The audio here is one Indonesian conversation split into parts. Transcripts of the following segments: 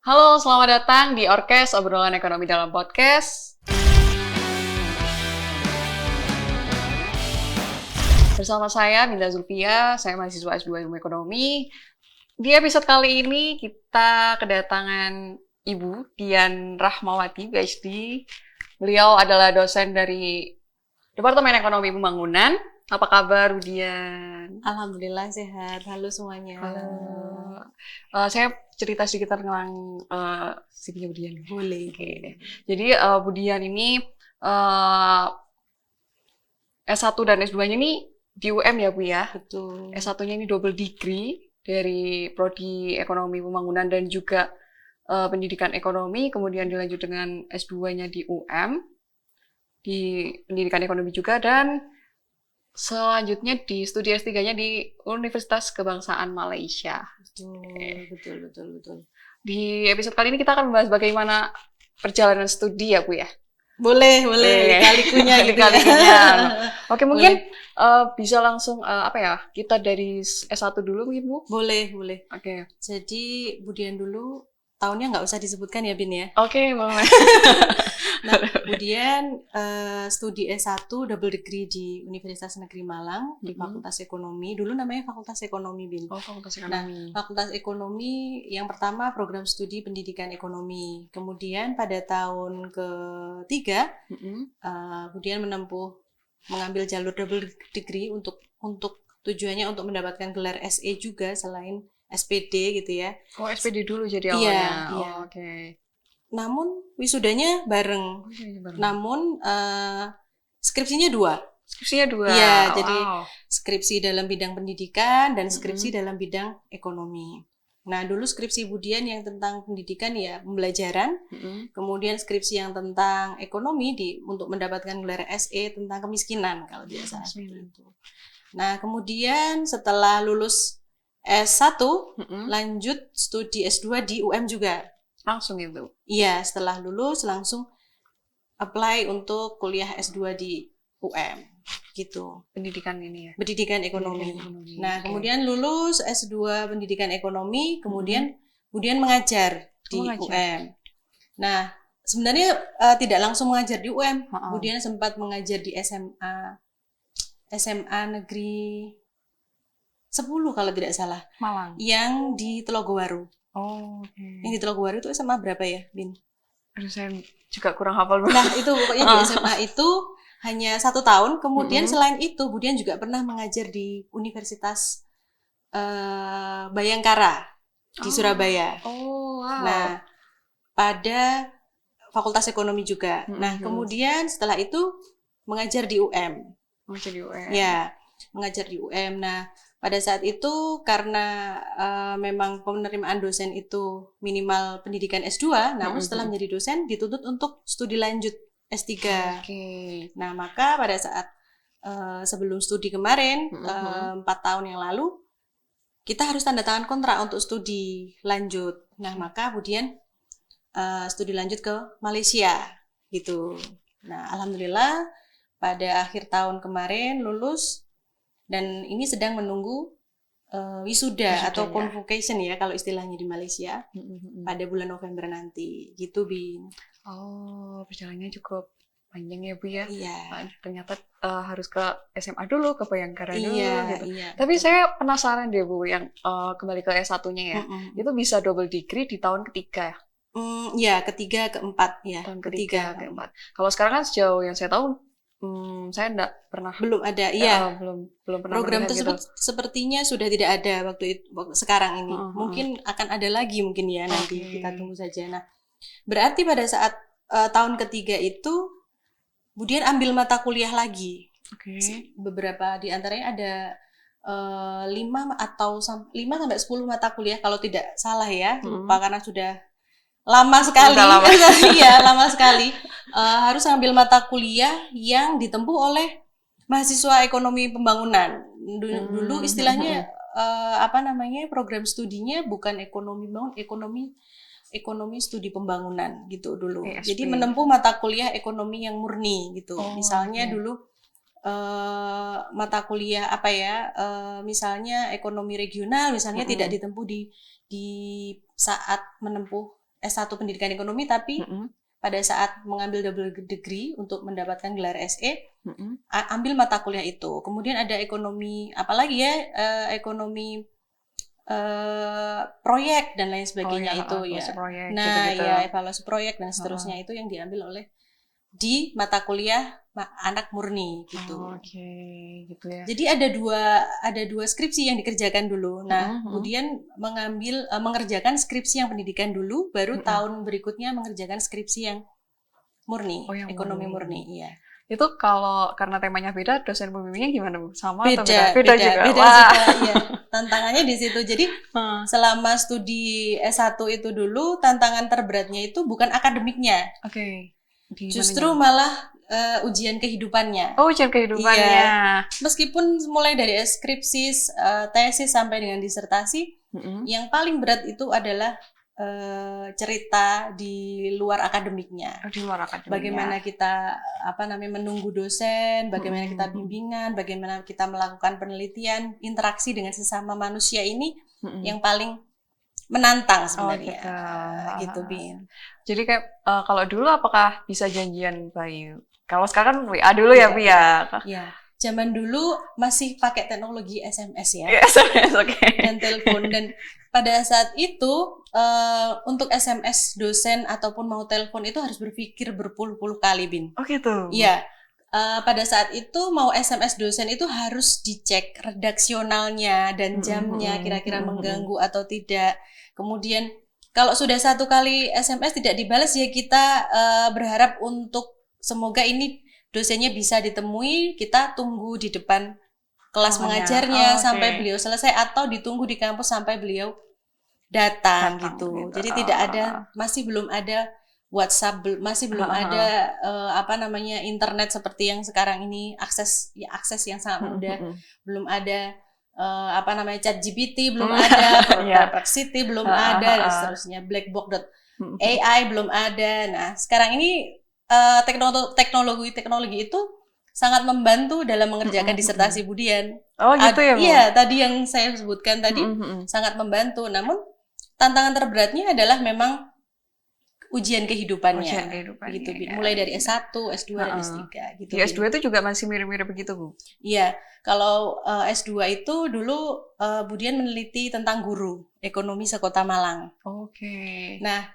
Halo, selamat datang di Orkes Obrolan Ekonomi dalam Podcast. Bersama saya, Binda Zulfia, saya mahasiswa S2 Ilmu Ekonomi. Di episode kali ini kita kedatangan Ibu Dian Rahmawati, PhD. Beliau adalah dosen dari Departemen Ekonomi Pembangunan. Apa kabar, Bu Dian? Alhamdulillah sehat. Halo semuanya. Halo. Saya cerita sedikit tentang CV-nya Bu Dian. Boleh. Oke. Jadi Bu Dian ini S1 dan S2-nya ini di UM ya Bu ya? Betul. S1-nya ini double degree dari Prodi Ekonomi Pembangunan dan juga Pendidikan Ekonomi, kemudian dilanjut dengan S2-nya di UM, di Pendidikan Ekonomi juga, dan selanjutnya di studi S3-nya di Universitas Kebangsaan Malaysia. Betul. Di episode kali ini kita akan membahas bagaimana perjalanan studi ya Bu ya? Boleh. Lika-likunya gitu Lika-likunya. Oke, mungkin Boleh. bisa langsung kita dari S1 dulu mungkin Bu? Boleh. Oke. Jadi Bu Dian dulu, tahunnya nggak usah disebutkan ya Bin ya? Oke, boleh. Nah, Bu Dian studi S1 double degree di Universitas Negeri Malang di Fakultas Ekonomi. Dulu namanya Fakultas Ekonomi Bin. Oh, Fakultas Ekonomi. Nah, Fakultas Ekonomi yang pertama program studi pendidikan ekonomi. Kemudian pada tahun ketiga, Bu Dian mengambil jalur double degree untuk tujuannya untuk mendapatkan gelar SE juga selain SPD gitu ya. Oh, SPD dulu jadi awalnya. Iya. Oke. Namun wisudanya bareng. Namun skripsinya 2. Skripsinya 2. Iya, jadi skripsi dalam bidang pendidikan dan skripsi dalam bidang ekonomi. Nah, dulu skripsi Bu Dian yang tentang pendidikan ya pembelajaran. Kemudian skripsi yang tentang ekonomi untuk mendapatkan gelar SE tentang kemiskinan kalau biasa itu. Nah, kemudian setelah lulus S1 lanjut studi S2 di UM juga. Langsung itu? Iya, setelah lulus langsung apply untuk kuliah S2 di UM gitu. Pendidikan ini ya? Pendidikan ekonomi. Nah, kemudian lulus S2 pendidikan ekonomi, kemudian mengajar di UM. Nah, sebenarnya tidak langsung mengajar di UM. Kemudian sempat mengajar di SMA Negeri 10 kalau tidak salah. Malang. Yang di Telogowaru. Oh, oke. Yang di Telogowaru itu SMA berapa ya, Bin? Aduh, saya juga kurang hafal. Nah, itu pokoknya di SMA itu hanya 1 tahun. Kemudian selain itu, Bu Dian juga pernah mengajar di Universitas Bayangkara di Surabaya. Oh, wow. Nah, pada Fakultas Ekonomi juga. Nah, kemudian setelah itu mengajar di UM. Mengajar di UM. Ya, mengajar di UM. Nah, pada saat itu karena memang penerimaan dosen itu minimal pendidikan S2, namun setelah menjadi dosen dituntut untuk studi lanjut S3. Nah, maka pada saat sebelum studi kemarin, 4 tahun yang lalu, kita harus tanda tangan kontrak untuk studi lanjut. Nah, maka kemudian studi lanjut ke Malaysia gitu. Nah, alhamdulillah pada akhir tahun kemarin lulus. Dan ini sedang menunggu wisuda atau convocation ya kalau istilahnya di Malaysia pada bulan November nanti gitu Bin. Oh, perjalanannya cukup panjang ya Bu ya. Iya. Ternyata harus ke SMA dulu, ke Bayangkara dulu gitu. Iya. Tapi saya penasaran deh Bu yang kembali ke S1-nya ya. Itu bisa double degree di tahun ketiga. Ya, ketiga, keempat ya. Tahun ketiga, keempat. Kalau sekarang kan sejauh yang saya tahu saya enggak pernah, belum ada, iya. Belum pernah program tersebut gitu. Sepertinya sudah tidak ada waktu sekarang ini. Mungkin akan ada lagi mungkin ya nanti kita tunggu saja. Nah, berarti pada saat tahun ketiga itu Bu Dian ambil mata kuliah lagi. Beberapa di antaranya ada 5 sampai 10 mata kuliah kalau tidak salah ya. Lupa karena sudah lama sekali. Iya, lama sekali. Harus ambil mata kuliah yang ditempuh oleh mahasiswa ekonomi pembangunan. Dulu istilahnya program studinya bukan ekonomi studi pembangunan gitu dulu. ESP. Jadi menempuh mata kuliah ekonomi yang murni gitu. Misalnya dulu mata kuliah misalnya ekonomi regional misalnya tidak ditempuh di saat menempuh S1 pendidikan ekonomi, tapi pada saat mengambil double degree untuk mendapatkan gelar SE, ambil mata kuliah itu. Kemudian ada ekonomi, apalagi ya, ekonomi proyek dan lain sebagainya itu ya. Proyek, nah gitu-gitu. ya, evaluasi proyek dan seterusnya itu yang diambil oleh di mata kuliah anak murni gitu. Oke, gitu ya. Jadi ada dua skripsi yang dikerjakan dulu. Nah, kemudian mengerjakan skripsi yang pendidikan dulu, baru tahun berikutnya mengerjakan skripsi yang murni, yang ekonomi murni. Iya. Itu kalau karena temanya beda, dosen pembimbingnya gimana, Bu? Sama atau Beda juga? Beda juga, iya. Tantangannya di situ. Jadi selama studi S1 itu dulu, tantangan terberatnya itu bukan akademiknya. Oke. Justru malah ujian kehidupannya. Oh, ujian kehidupannya. Iya. Meskipun mulai dari skripsi, tesis sampai dengan disertasi, yang paling berat itu adalah cerita di luar akademiknya. Di luar akademiknya. Bagaimana kita menunggu dosen, bagaimana kita bimbingan, bagaimana kita melakukan penelitian, interaksi dengan sesama manusia ini yang paling menantang sebenarnya. Gitu, Bin. Jadi kayak kalau dulu apakah bisa janjian by? Kalau sekarang WA dulu ya, Bi ya. Iya. Zaman dulu masih pakai teknologi SMS ya. SMS, oke. Dan telepon. Dan pada saat itu untuk SMS dosen ataupun mau telepon itu harus berpikir berpuluh-puluh kali, Bin. Oh gitu. Iya. Pada saat itu mau SMS dosen itu harus dicek redaksionalnya dan jamnya kira-kira mengganggu atau tidak. Kemudian kalau sudah satu kali SMS tidak dibalas, ya kita berharap untuk semoga ini dosennya bisa ditemui, kita tunggu di depan kelas mengajarnya sampai beliau selesai, atau ditunggu di kampus sampai beliau datang gitu. Jadi tidak ada, masih belum ada WhatsApp, masih belum ada internet seperti yang sekarang ini, akses yang sangat mudah. Belum ada ChatGPT, belum ada, Perplexity belum ada, dan seterusnya, Blackboard.ai belum ada. Nah, sekarang ini teknologi itu sangat membantu dalam mengerjakan disertasi Budian. Oh gitu ya, Bu? Iya, tadi yang saya sebutkan tadi sangat membantu. Namun tantangan terberatnya adalah memang ujian kehidupannya. Gitu, mulai dari S1, S2 dan S3 gitu. Di S2 itu juga masih mirip-mirip begitu, Bu? Iya, kalau S2 itu dulu Budian meneliti tentang guru ekonomi sekota Malang. Oke. Nah,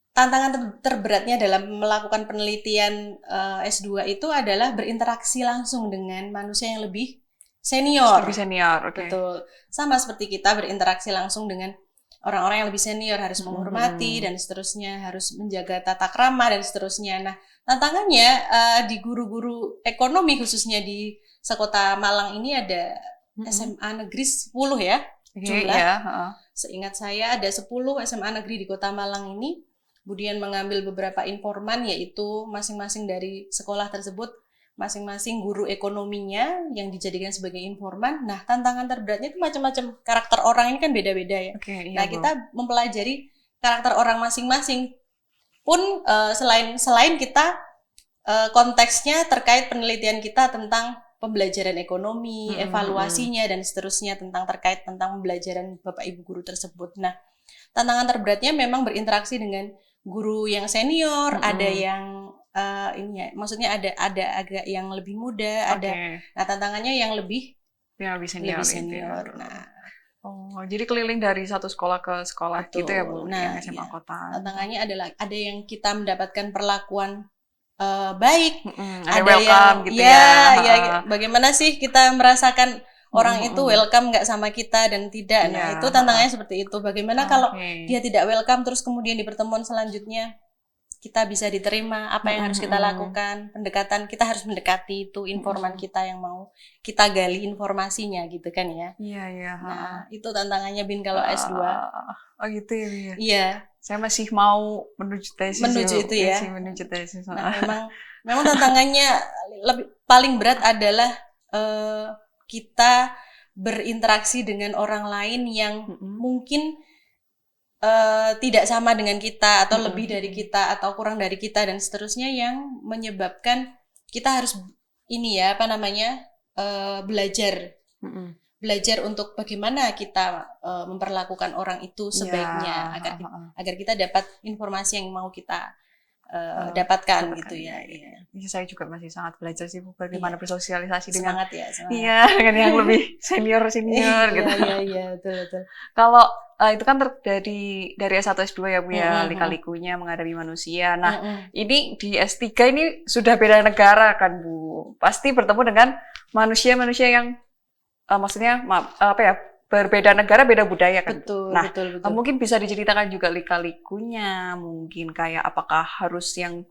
tantangan terberatnya dalam melakukan penelitian S2 itu adalah berinteraksi langsung dengan manusia yang lebih senior. Lebih senior, oke. Betul. Sama seperti kita berinteraksi langsung dengan orang-orang yang lebih senior, harus menghormati dan seterusnya, harus menjaga tata krama dan seterusnya. Nah, tantangannya di guru-guru ekonomi khususnya di sekota Malang ini ada SMA negeri 10 ya, jumlah. Seingat saya ada 10 SMA negeri di kota Malang ini. Kemudian mengambil beberapa informan, yaitu masing-masing dari sekolah tersebut, masing-masing guru ekonominya yang dijadikan sebagai informan. Nah, tantangan terberatnya itu macam-macam. Karakter orang ini kan beda-beda ya. Nah, kita mempelajari karakter orang masing-masing. Pun selain kita konteksnya terkait penelitian kita tentang pembelajaran ekonomi, evaluasinya dan seterusnya, terkait tentang pembelajaran Bapak Ibu guru tersebut. Nah, tantangan terberatnya memang berinteraksi dengan guru yang senior, ada yang maksudnya ada agak yang lebih muda, ada. Nah, tantangannya yang lebih senior. Nah, jadi keliling dari satu sekolah ke sekolah gitu ya, Bu, yang SMA kota. Tantangannya adalah ada yang kita mendapatkan perlakuan baik, ada welcome yang, gitu ya. Bagaimana sih kita merasakan orang itu welcome nggak sama kita dan tidak. Nah, itu tantangannya seperti itu. Bagaimana kalau dia tidak welcome, terus kemudian di pertemuan selanjutnya kita bisa diterima, apa yang harus kita lakukan, pendekatan, kita harus mendekati itu informan kita yang mau kita gali informasinya gitu kan ya. Iya. Nah, itu tantangannya, Bin, kalau S2. Oh gitu ya. Iya. Saya masih mau menuju tesis. Menuju itu ya. Menuju tesis. Nah, memang tantangannya paling berat adalah kita berinteraksi dengan orang lain yang mungkin tidak sama dengan kita, atau lebih dari kita, atau kurang dari kita dan seterusnya, yang menyebabkan kita harus belajar belajar untuk bagaimana kita memperlakukan orang itu sebaiknya agar kita dapat informasi yang mau kita dapatkan gitu ya. Iya. Saya juga masih sangat belajar sih Bu, bagaimana bersosialisasi dengan semangat ya, semangat. Iya, dengan yang lebih senior gitu. Iya, betul. Kalau itu kan terjadi dari S1 S2 ya Bu ya, lika-likunya menghadapi manusia. Nah, ini di S3 ini sudah beda negara kan Bu. Pasti bertemu dengan manusia-manusia yang maksudnya berbeda negara, beda budaya kan. Betul, nah, betul. Mungkin bisa diceritakan juga lika-likunya, mungkin kayak apakah harus yang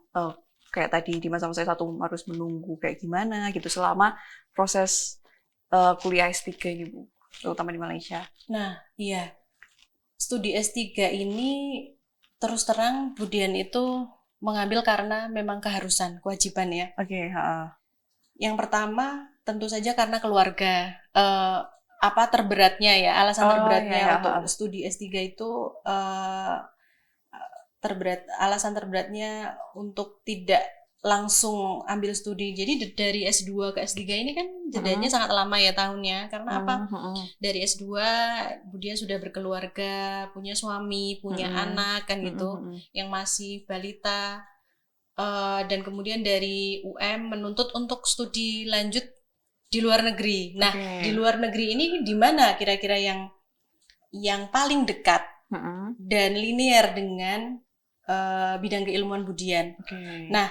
kayak tadi di masa-masa S1 harus menunggu kayak gimana gitu selama proses kuliah S3 ini Bu, terutama di Malaysia. Nah, iya. Studi S3 ini terus terang Budian itu mengambil karena memang keharusan, kewajiban ya. Oke, Yang pertama tentu saja karena keluarga. Terberatnya ya, alasan terberatnya untuk studi S3 itu alasan terberatnya untuk tidak langsung ambil studi. Jadi dari S2 ke S3 ini kan jedanya sangat lama ya tahunnya. Karena apa? Dari S2 Budian sudah berkeluarga, punya suami, punya anak kan gitu, yang masih balita. Dan kemudian dari UM menuntut untuk studi lanjut di luar negeri. Nah, di luar negeri ini di mana kira-kira yang paling dekat dan linear dengan bidang keilmuan Budian. Nah,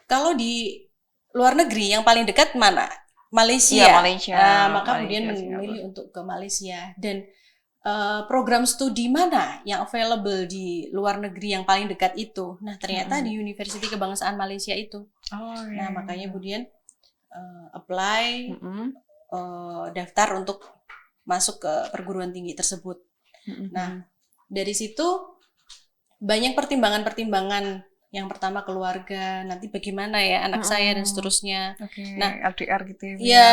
kalau di luar negeri yang paling dekat mana? Malaysia. Ya, Malaysia. Maka Budian memilih untuk ke Malaysia. Dan program studi mana yang available di luar negeri yang paling dekat itu? Nah, ternyata di Universiti Kebangsaan Malaysia itu. Nah, makanya Budian apply, daftar untuk masuk ke perguruan tinggi tersebut. Nah, dari situ banyak pertimbangan-pertimbangan. Yang pertama keluarga, nanti bagaimana ya anak saya dan seterusnya. Nah, LDR gitu ya. Ya,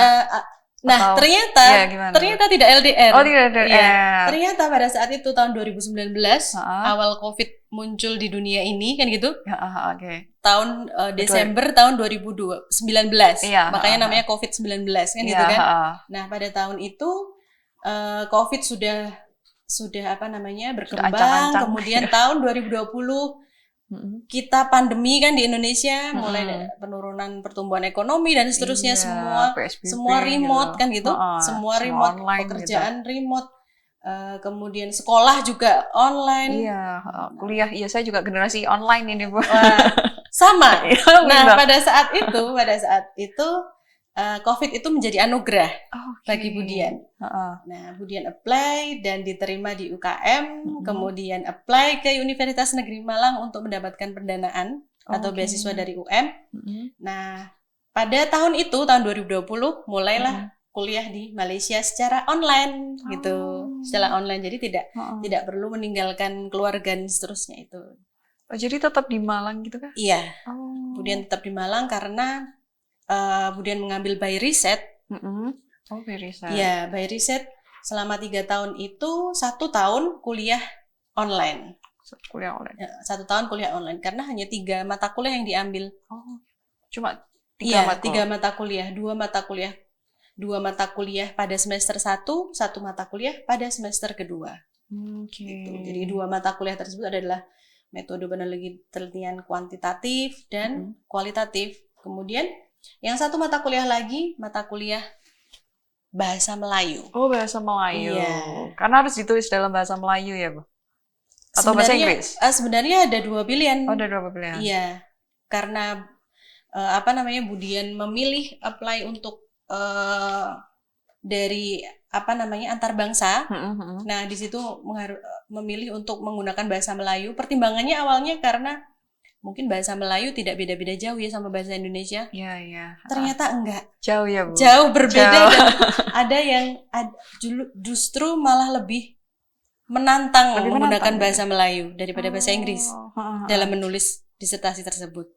nah ternyata tidak LDR. Oh, tidak LDR. Ya, ternyata pada saat itu tahun 2019 awal COVID muncul di dunia ini kan gitu. Tahun Desember tahun 2019. Makanya namanya COVID-19 kan gitu kan. Nah, pada tahun itu COVID sudah berkembang. Kemudian tahun 2020 kita pandemi kan di Indonesia, mulai dari penurunan pertumbuhan ekonomi dan seterusnya, semua remote gitu. Kan gitu, semua remote, pekerjaan gitu. Remote, kemudian sekolah juga online. Kuliah, saya juga generasi online ini Bu. Sama. Nah, pada saat itu COVID itu menjadi anugerah bagi Budian. Nah, Budian apply dan diterima di UKM, kemudian apply ke Universitas Negeri Malang untuk mendapatkan pendanaan atau beasiswa dari UM. Nah, pada tahun 2020, mulailah kuliah di Malaysia secara online gitu. Secara online, jadi tidak perlu meninggalkan keluarga dan seterusnya itu. Jadi tetap di Malang gitu kan? Iya. Budian tetap di Malang karena Budian mengambil by riset. By riset. Ya, by riset selama 3 tahun itu 1 tahun kuliah online. 1 tahun kuliah online karena hanya 3 mata kuliah yang diambil. Cuma 3 mata kuliah, 2 mata kuliah pada semester 1, 1 mata kuliah pada semester kedua. Gitu. Jadi 2 mata kuliah tersebut adalah metode penelitian kuantitatif dan kualitatif. Kemudian yang 1 mata kuliah lagi, mata kuliah bahasa Melayu. Bahasa Melayu. Iya. Karena harus ditulis dalam bahasa Melayu ya, Bu? Atau bahasa Inggris? Sebenarnya ada 2 pilihan. Ada 2 pilihan. Iya. Karena Budian memilih apply untuk dari antar bangsa. Nah, di situ memilih untuk menggunakan bahasa Melayu. Pertimbangannya awalnya karena mungkin bahasa Melayu tidak beda-beda jauh ya sama bahasa Indonesia. Iya. Ternyata enggak. Jauh ya, Bu. Jauh berbeda. Dan ada yang justru malah lebih menantang menggunakan bahasa Melayu daripada bahasa Inggris dalam menulis disertasi tersebut.